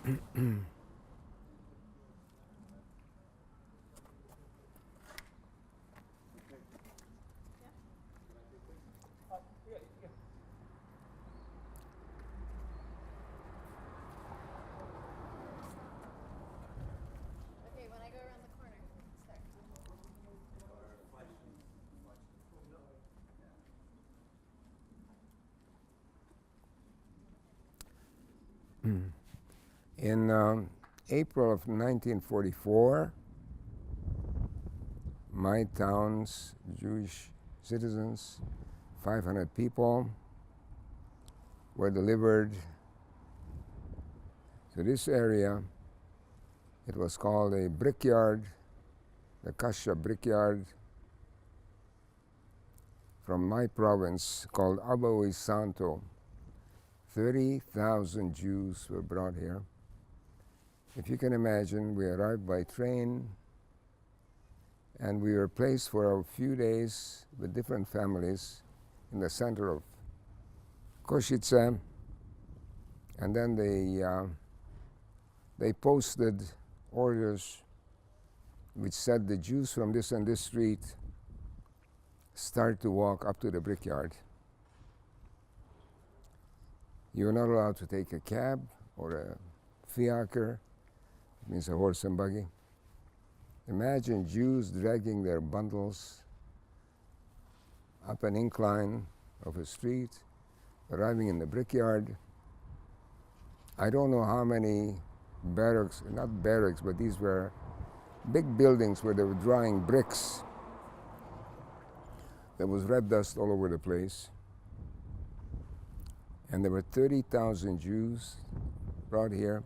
Okay, when I go around the corner, start. In April of 1944, my town's Jewish citizens, 500 people, were delivered to this area. It was called a brickyard, the Kasha brickyard, from my province called Abawi Santo. 30,000 Jews were brought here. If you can imagine, we arrived by train and we were placed for a few days with different families in the center of Kosice, and then they posted orders which said the Jews from this and this street start to walk up to the brickyard. You're not allowed to take a cab or a fiacre, it means a horse and buggy. Imagine Jews dragging their bundles up an incline of a street, arriving in the brickyard. I don't know how many barracks, not barracks, but these were big buildings where they were drying bricks. There was red dust all over the place. And there were 30,000 Jews brought here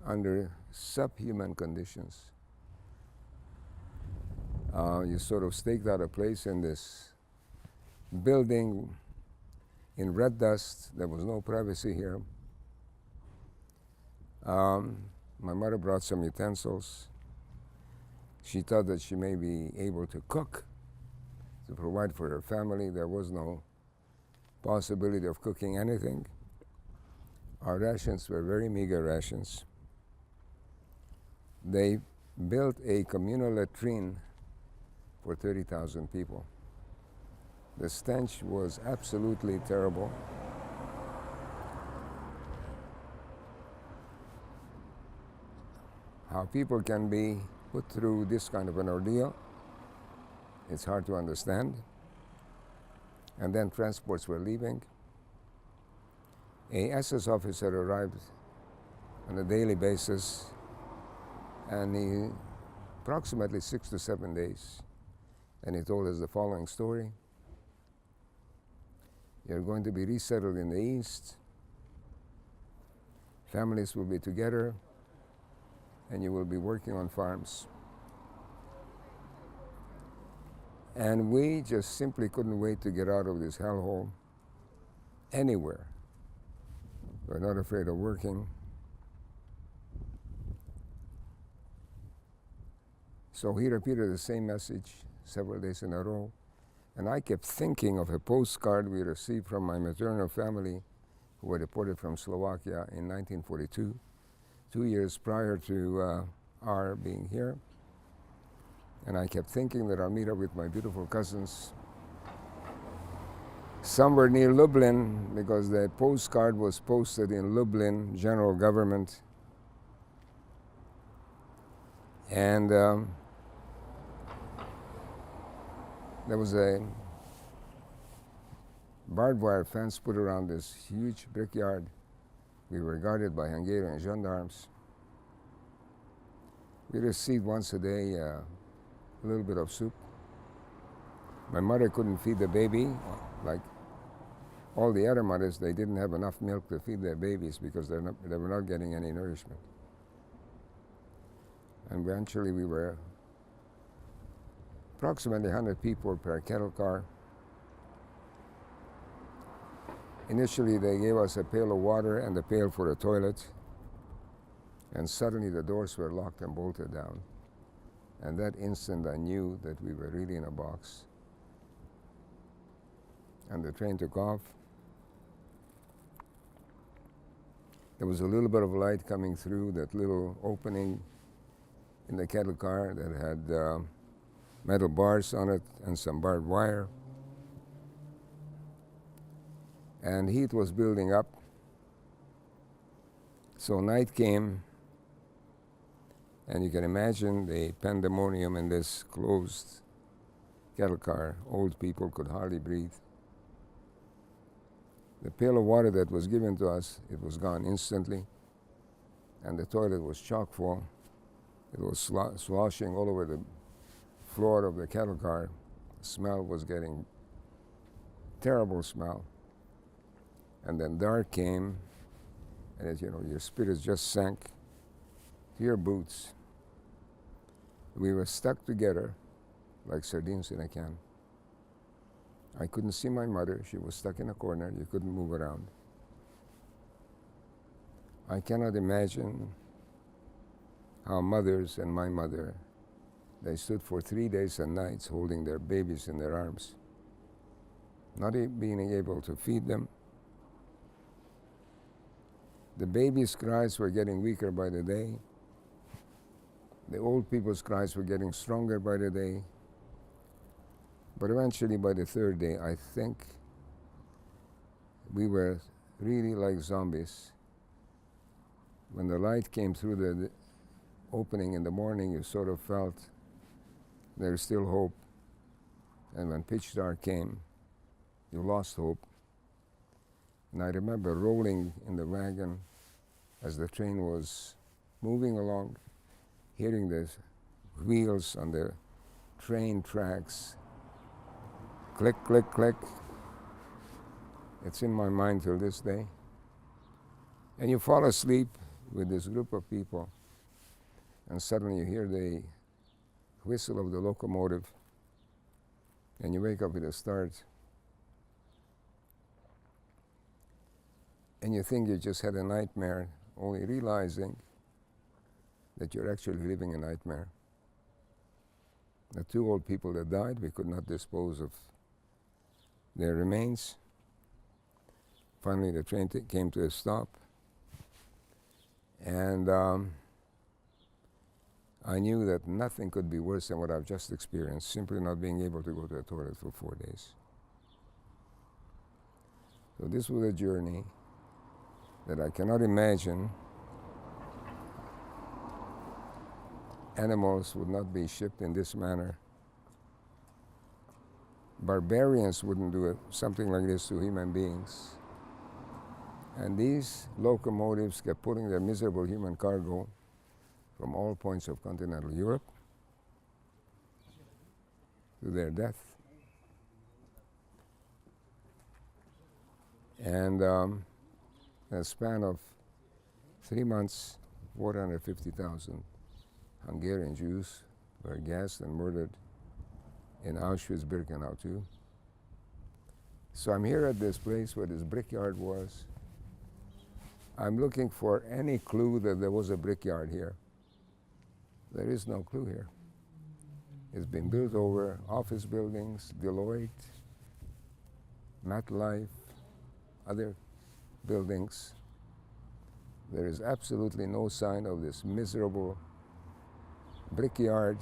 under subhuman conditions. You sort of staked out a place in this building in red dust. There was no privacy here. My mother brought some utensils. She thought that she may be able to cook, to provide for her family. There was no possibility of cooking anything. Our rations were very meager rations. They built a communal latrine for 30,000 people. The stench was absolutely terrible. How people can be put through this kind of an ordeal, it's hard to understand. And then transports were leaving. A SS officer arrived on a daily basis, and he approximately 6 to 7 days, and he told us the following story. You're going to be resettled in the East. Families will be together, and you will be working on farms. And we just simply couldn't wait to get out of this hellhole anywhere. We're not afraid of working. So he repeated the same message several days in a row. And I kept thinking of a postcard we received from my maternal family who were deported from Slovakia in 1942, 2 years prior to our being here. And I kept thinking that I'll meet up with my beautiful cousins somewhere near Lublin, because the postcard was posted in Lublin general government. And there was a barbed wire fence put around this huge brickyard. We were guarded by Hungarian gendarmes. We received once a day a little bit of soup. My mother couldn't feed the baby. Like all the other mothers, they didn't have enough milk to feed their babies because they were not getting any nourishment. And eventually we were approximately 100 people per cattle car. Initially they gave us a pail of water and a pail for the toilet, and suddenly the doors were locked and bolted down. And that instant I knew that we were really in a box. And the train took off. There was a little bit of light coming through that little opening in the cattle car that had metal bars on it and some barbed wire. And heat was building up. So night came, and you can imagine the pandemonium in this closed cattle car. Old people could hardly breathe. The pail of water that was given to us, it was gone instantly, and the toilet was chock full. It was sloshing all over the floor of the cattle car. The smell was getting terrible smell. And then dark came, and as you know, your spirits just sank to your boots. We were stuck together like sardines in a can. I couldn't see my mother. She was stuck in a corner. You couldn't move around. I cannot imagine how mothers and my mother, they stood for 3 days and nights holding their babies in their arms, not being able to feed them. The babies' cries were getting weaker by the day. The old people's cries were getting stronger by the day. But eventually, by the third day, I think we were really like zombies. When the light came through the opening in the morning, you sort of felt there's still hope. And when pitch dark came, you lost hope. And I remember rolling in the wagon as the train was moving along, hearing the wheels on the train tracks click, click, click. It's in my mind till this day. And you fall asleep with this group of people, and suddenly you hear the whistle of the locomotive, and you wake up with a start. And you think you just had a nightmare, only realizing that you're actually living a nightmare. The two old people that died, we could not dispose of their remains. Finally, the train came to a stop. And I knew that nothing could be worse than what I've just experienced, simply not being able to go to the toilet for 4 days. So this was a journey that I cannot imagine animals would not be shipped in this manner. Barbarians wouldn't do something like this to human beings. And these locomotives kept putting their miserable human cargo from all points of continental Europe to their death. And in a span of 3 months, 450,000 Hungarian Jews were gassed and murdered in Auschwitz-Birkenau too. So I'm here at this place where this brickyard was. I'm looking for any clue that there was a brickyard here. There is no clue here. It's been built over office buildings, Deloitte, MetLife, other buildings. There is absolutely no sign of this miserable brickyard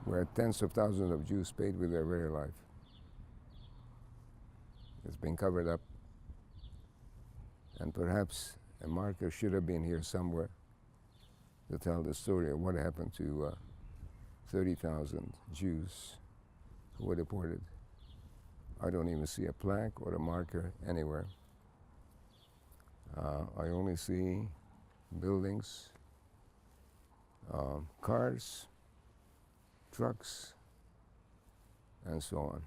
where tens of thousands of Jews paid with their very life. It's been covered up, and perhaps a marker should have been here somewhere to tell the story of what happened to 30,000 Jews who were deported. I don't even see a plaque or a marker anywhere. I only see buildings, cars, trucks, and so on.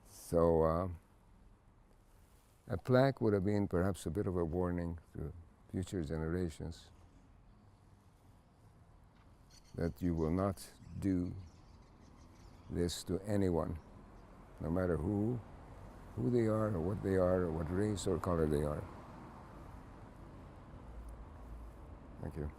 So a plaque would have been perhaps a bit of a warning to future generations that you will not do this to anyone, no matter who they are, or what they are, or what race or color they are. Thank you.